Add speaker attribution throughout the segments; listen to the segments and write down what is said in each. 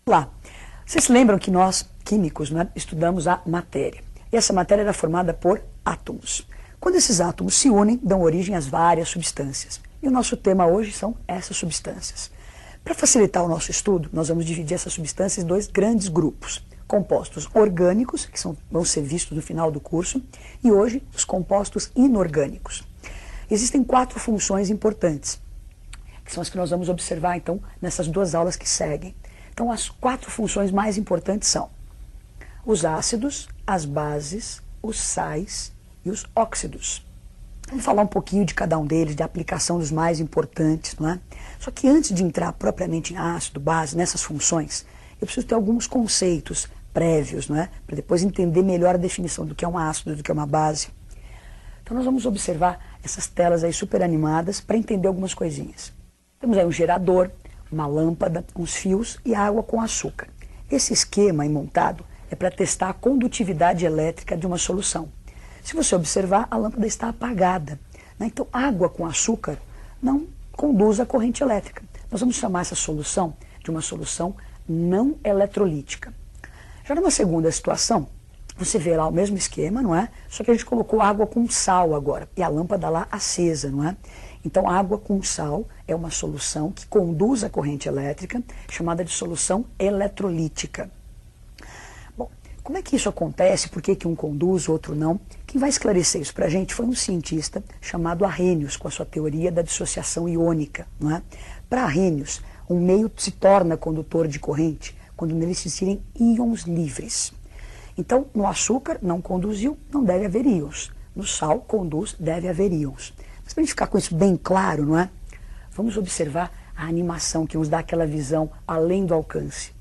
Speaker 1: Lá, vocês se lembram que nós, químicos, né, estudamos a matéria. E essa matéria era formada por átomos. Quando esses átomos se unem, dão origem às várias substâncias. E o nosso tema hoje são essas substâncias. Para facilitar o nosso estudo, nós vamos dividir essas substâncias em dois grandes grupos. Compostos orgânicos, que vão ser vistos no final do curso, e hoje os compostos inorgânicos. Existem 4 funções importantes, que são as que nós vamos observar então nessas 2 aulas que seguem. Então as 4 funções mais importantes são os ácidos, as bases, os sais e os óxidos. Vamos falar um pouquinho de cada um deles, de aplicação dos mais importantes, não é? Só que antes de entrar propriamente em ácido, base, nessas funções, eu preciso ter alguns conceitos prévios, não é? Para depois entender melhor a definição do que é um ácido, do que é uma base. Então nós vamos observar essas telas aí super animadas para entender algumas coisinhas. Temos aí um gerador, uma lâmpada, uns fios e água com açúcar. Esse esquema aí montado é para testar a condutividade elétrica de uma solução. Se você observar, a lâmpada está apagada, né? Então água com açúcar não conduz a corrente elétrica. Nós vamos chamar essa solução de uma solução não eletrolítica. Já numa segunda situação, você vê lá o mesmo esquema, não é? Só que a gente colocou água com sal agora, e a lâmpada lá acesa, não é? Então água com sal é uma solução que conduz a corrente elétrica, chamada de solução eletrolítica. Bom, como é que isso acontece? Por que um conduz, o outro não? Quem vai esclarecer isso para a gente foi um cientista chamado Arrhenius, com a sua teoria da dissociação iônica, não é? Para Arrhenius, um meio se torna condutor de corrente quando nele existirem íons livres. Então, no açúcar não conduziu, não deve haver íons. No sal conduz, deve haver íons. Mas para a gente ficar com isso bem claro, não é? Vamos observar a animação que nos dá aquela visão além do alcance.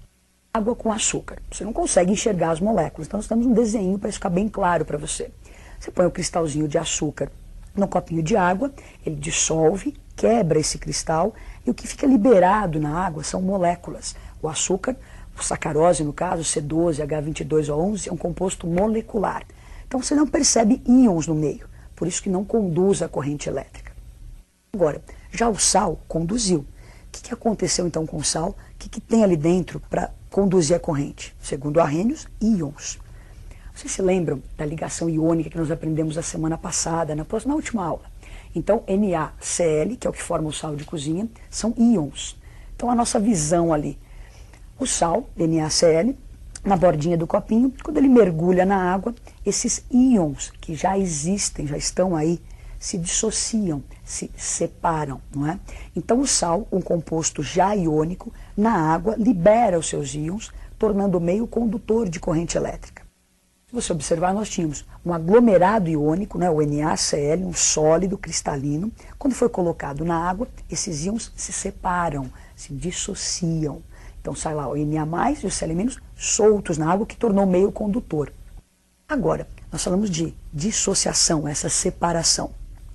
Speaker 1: Água com açúcar. Você não consegue enxergar as moléculas, então nós temos um desenho para isso ficar bem claro para você. Você põe o cristalzinho de açúcar no copinho de água, ele dissolve, quebra esse cristal e o que fica liberado na água são moléculas. O açúcar, o sacarose no caso, C12, H22O11, é um composto molecular. Então você não percebe íons no meio, por isso que não conduz a corrente elétrica. Agora, já o sal conduziu. O que aconteceu então com o sal? O que tem ali dentro para conduzir a corrente? Segundo Arrhenius, íons. Vocês se lembram da ligação iônica que nós aprendemos a semana passada, na última aula? Então, NaCl, que é o que forma o sal de cozinha, são íons. Então, a nossa visão ali, o sal, NaCl, na bordinha do copinho, quando ele mergulha na água, esses íons que já existem, já estão aí, se dissociam, se separam, não é? Então, o sal, um composto já iônico, na água, libera os seus íons, tornando o meio condutor de corrente elétrica. Se você observar, nós tínhamos um aglomerado iônico, né, o NaCl, um sólido cristalino. Quando foi colocado na água, esses íons se separam, se dissociam. Então sai lá o Na+, e o Cl- soltos na água, que tornou o meio condutor. Agora, nós falamos de dissociação, essa separação.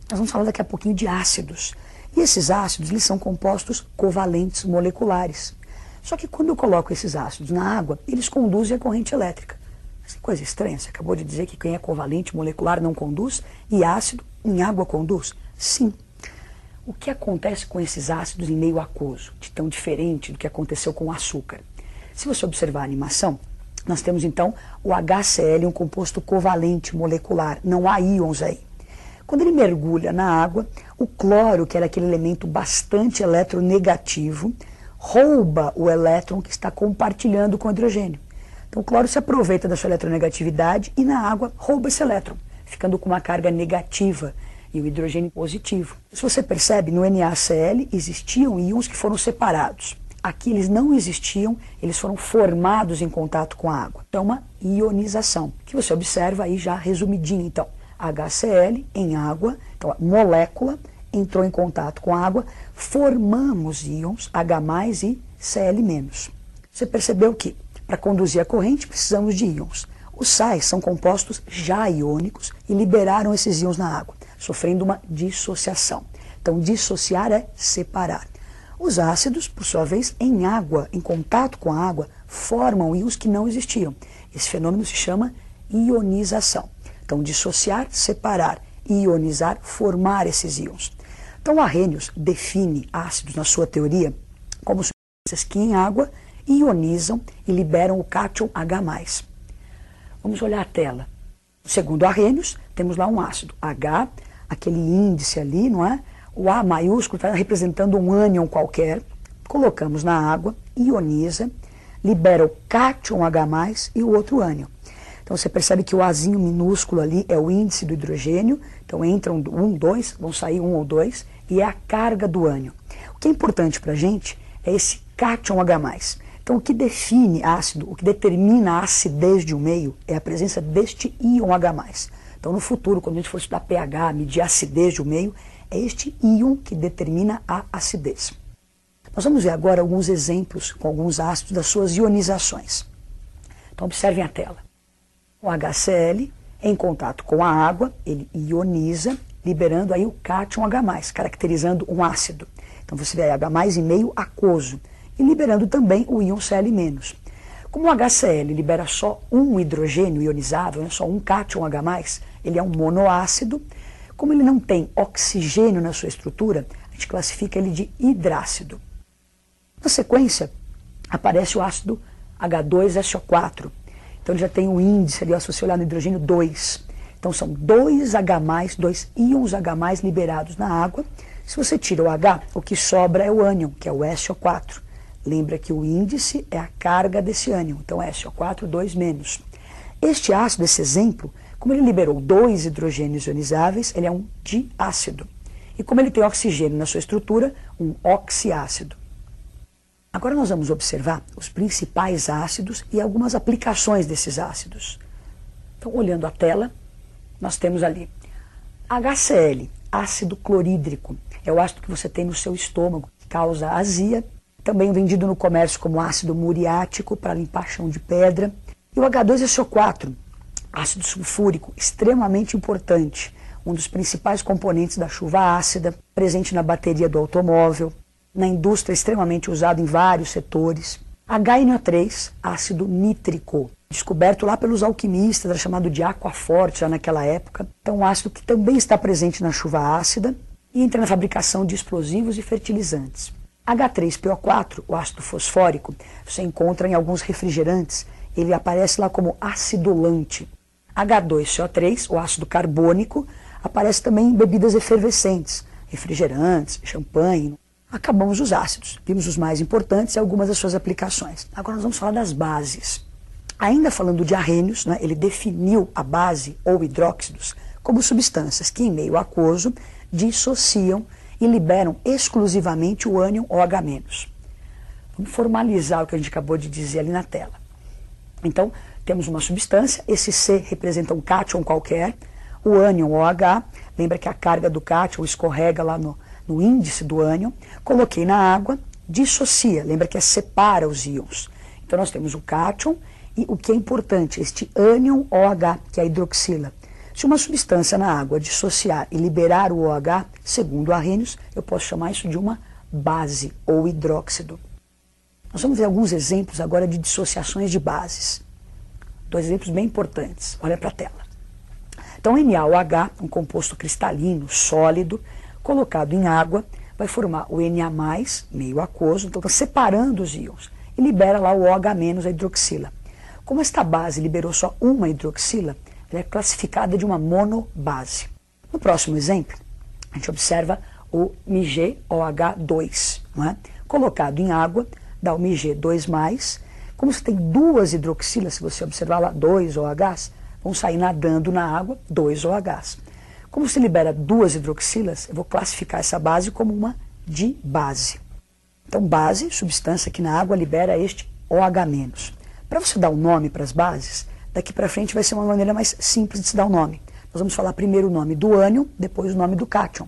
Speaker 1: Nós vamos falar daqui a pouquinho de ácidos. E esses ácidos, eles são compostos covalentes moleculares. Só que quando eu coloco esses ácidos na água, eles conduzem a corrente elétrica. Essa coisa estranha, você acabou de dizer que quem é covalente molecular não conduz e ácido em água conduz? Sim. O que acontece com esses ácidos em meio aquoso, de tão diferente do que aconteceu com o açúcar? Se você observar a animação, nós temos então o HCl, um composto covalente molecular, não há íons aí. Quando ele mergulha na água, o cloro, que era aquele elemento bastante eletronegativo, rouba o elétron que está compartilhando com o hidrogênio. Então o cloro se aproveita da sua eletronegatividade e na água rouba esse elétron, ficando com uma carga negativa e o hidrogênio positivo. Se você percebe, no NaCl existiam íons que foram separados. Aqui eles não existiam, eles foram formados em contato com a água. Então é uma ionização, que você observa aí já resumidinho. Então, HCl em água, então a molécula entrou em contato com a água, formamos íons H+ e Cl-. Você percebeu que para conduzir a corrente precisamos de íons. Os sais são compostos já iônicos e liberaram esses íons na água, sofrendo uma dissociação. Então, dissociar é separar. Os ácidos, por sua vez, em água, em contato com a água, formam íons que não existiam. Esse fenômeno se chama ionização. Então, dissociar, separar, ionizar, formar esses íons. Então, Arrhenius define ácidos, na sua teoria, como substâncias que em água ionizam e liberam o cátion H+. Vamos olhar a tela. Segundo Arrhenius, temos lá um ácido H, aquele índice ali, não é? O A maiúsculo está representando um ânion qualquer. Colocamos na água, ioniza, libera o cátion H+, e o outro ânion. Então você percebe que o Azinho minúsculo ali é o índice do hidrogênio, então entram 1, 2, vão sair 1 ou 2, e é a carga do ânion. O que é importante para a gente é esse cátion H+. Então o que define ácido, o que determina a acidez de um meio é a presença deste íon H+. Então no futuro, quando a gente for estudar pH, medir a acidez de um meio, é este íon que determina a acidez. Nós vamos ver agora alguns exemplos com alguns ácidos das suas ionizações. Então observem a tela. O HCl, em contato com a água, ele ioniza, liberando aí o cátion H+, caracterizando um ácido. Então você vê aí H+ e meio aquoso, e liberando também o íon Cl-. Como o HCl libera só um hidrogênio ionizável, né, só um cátion H+, ele é um monoácido. Como ele não tem oxigênio na sua estrutura, a gente classifica ele de hidrácido. Na sequência, aparece o ácido H2SO4. Então ele já tem um índice ali, se você olhar no hidrogênio, 2. Então são 2 H+, 2 íons H+ liberados na água. Se você tira o H, o que sobra é o ânion, que é o SO4. Lembra que o índice é a carga desse ânion, então SO4, 2-. Este ácido, esse exemplo, como ele liberou 2 hidrogênios ionizáveis, ele é um diácido. E como ele tem oxigênio na sua estrutura, um oxiácido. Agora nós vamos observar os principais ácidos e algumas aplicações desses ácidos. Então, olhando a tela, nós temos ali HCl, ácido clorídrico. É o ácido que você tem no seu estômago, que causa azia. Também vendido no comércio como ácido muriático, para limpar chão de pedra. E o H2SO4, ácido sulfúrico, extremamente importante. Um dos principais componentes da chuva ácida, presente na bateria do automóvel. Na indústria, extremamente usado em vários setores. HNO3, ácido nítrico, descoberto lá pelos alquimistas, era chamado de aquaforte já naquela época. Então, um ácido que também está presente na chuva ácida e entra na fabricação de explosivos e fertilizantes. H3PO4, o ácido fosfórico, você encontra em alguns refrigerantes, ele aparece lá como acidulante. H2CO3, o ácido carbônico, aparece também em bebidas efervescentes, refrigerantes, champanhe. Acabamos os ácidos, vimos os mais importantes e algumas das suas aplicações. Agora nós vamos falar das bases. Ainda falando de Arrhenius, né, ele definiu a base ou hidróxidos como substâncias que em meio aquoso dissociam e liberam exclusivamente o ânion OH-. Vamos formalizar o que a gente acabou de dizer ali na tela. Então, temos uma substância, esse C representa um cátion qualquer, o ânion OH, lembra que a carga do cátion escorrega lá no índice do ânion, coloquei na água, dissocia, lembra que separa os íons. Então nós temos o cátion e o que é importante, este ânion OH, que é a hidroxila. Se uma substância na água dissociar e liberar o OH, segundo Arrhenius, eu posso chamar isso de uma base ou hidróxido. Nós vamos ver alguns exemplos agora de dissociações de bases. 2 exemplos bem importantes. Olha para a tela. Então, NaOH, um composto cristalino, sólido, colocado em água, vai formar o Na+, meio aquoso, então está separando os íons, e libera lá o OH-, a hidroxila. Como esta base liberou só uma hidroxila, ela é classificada de uma monobase. No próximo exemplo, a gente observa o MgOH2, não é? Colocado em água, dá o Mg2+, como você tem 2 hidroxilas, se você observar lá 2 OHs, vão sair nadando na água 2 OHs. Como se libera 2 hidroxilas, eu vou classificar essa base como uma dibase. Então, base, substância que na água libera este OH-. Para você dar um nome para as bases, daqui para frente vai ser uma maneira mais simples de se dar o nome. Nós vamos falar primeiro o nome do ânion, depois o nome do cátion.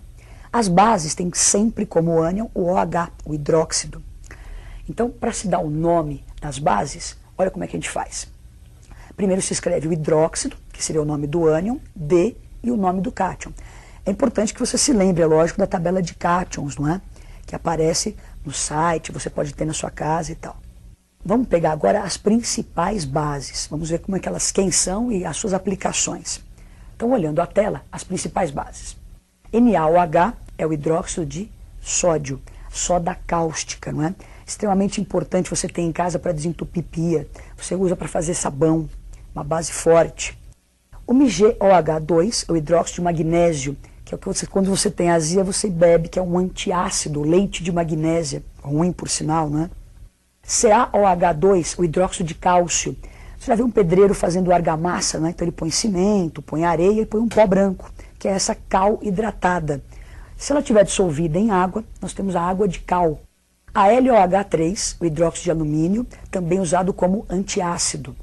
Speaker 1: As bases têm sempre como ânion o OH, o hidróxido. Então, para se dar o nome das bases, olha como é que a gente faz. Primeiro se escreve o hidróxido, que seria o nome do ânion, D e o nome do cátion. É importante que você se lembre, é lógico, da tabela de cátions, não é? Que aparece no site, você pode ter na sua casa e tal. Vamos pegar agora as principais bases. Vamos ver como é que elas, quem são e as suas aplicações. Então, olhando a tela, as principais bases. NaOH é o hidróxido de sódio, soda cáustica, não é? extremamente importante você ter em casa para desentupir pia. Você usa para fazer sabão, uma base forte. O MgOH2, o hidróxido de magnésio, que é o que você, quando você tem azia, você bebe, que é um antiácido, leite de magnésia, ruim por sinal, né? CaOH2, o hidróxido de cálcio. Você já viu um pedreiro fazendo argamassa, né? Então ele põe cimento, põe areia e põe um pó branco, que é essa cal hidratada. Se ela estiver dissolvida em água, nós temos a água de cal. A LOH3, o hidróxido de alumínio, também usado como antiácido.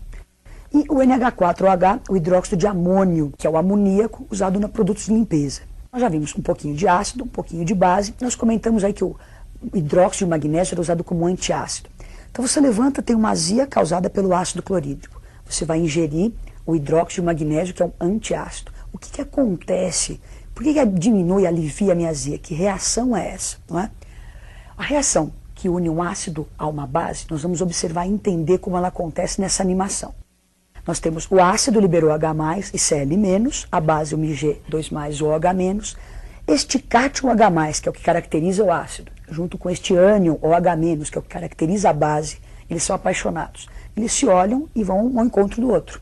Speaker 1: E o NH4OH, o hidróxido de amônio, que é o amoníaco usado nos produtos de limpeza. Nós já vimos um pouquinho de ácido, um pouquinho de base. Nós comentamos aí que o hidróxido de magnésio era usado como antiácido. Então você levanta, tem uma azia causada pelo ácido clorídrico. Você vai ingerir o hidróxido de magnésio, que é um antiácido. O que acontece? Por que diminui, alivia a minha azia? Que reação é essa? Não é? A reação que une um ácido a uma base, nós vamos observar e entender como ela acontece nessa animação. Nós temos o ácido liberou H+, e Cl-, a base o Mg2+, o OH-. Este cátion H+, que é o que caracteriza o ácido, junto com este ânion OH-, que é o que caracteriza a base, eles são apaixonados. Eles se olham e vão ao encontro do outro.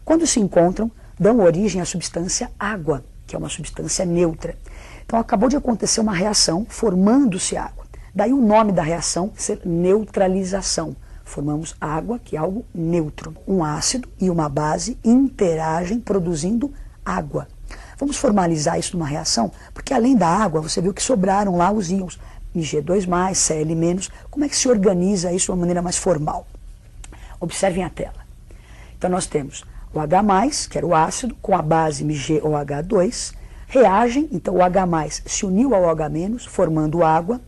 Speaker 1: Quando se encontram, dão origem à substância água, que é uma substância neutra. Então acabou de acontecer uma reação, formando-se água. Daí o nome da reação ser neutralização. Formamos água, que é algo neutro. Um ácido e uma base interagem produzindo água. Vamos formalizar isso numa reação, porque além da água, você viu que sobraram lá os íons Mg2+, Cl-. Como é que se organiza isso de uma maneira mais formal? Observem a tela. Então nós temos o H+, que era o ácido, com a base MgOH2, reagem, então o H+, se uniu ao OH-, formando água,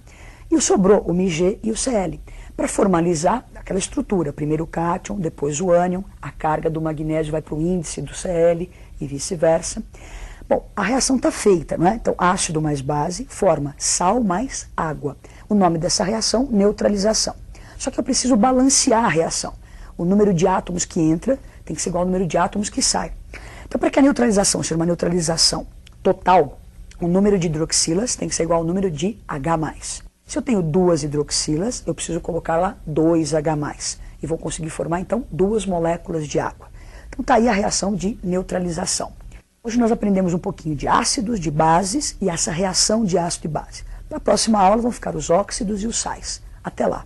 Speaker 1: e sobrou o Mg e o Cl. Para formalizar aquela estrutura, primeiro o cátion, depois o ânion, a carga do magnésio vai para o índice do Cl e vice-versa. Bom, a reação está feita, não é? Então, ácido mais base forma sal mais água. O nome dessa reação, neutralização. Só que eu preciso balancear a reação. O número de átomos que entra tem que ser igual ao número de átomos que sai. Então, para que a neutralização seja uma neutralização total, o número de hidroxilas tem que ser igual ao número de H+. Se eu tenho 2 hidroxilas, eu preciso colocar lá 2H+. E vou conseguir formar, então, 2 moléculas de água. Então, está aí a reação de neutralização. Hoje nós aprendemos um pouquinho de ácidos, de bases e essa reação de ácido e base. Na próxima aula vão ficar os óxidos e os sais. Até lá!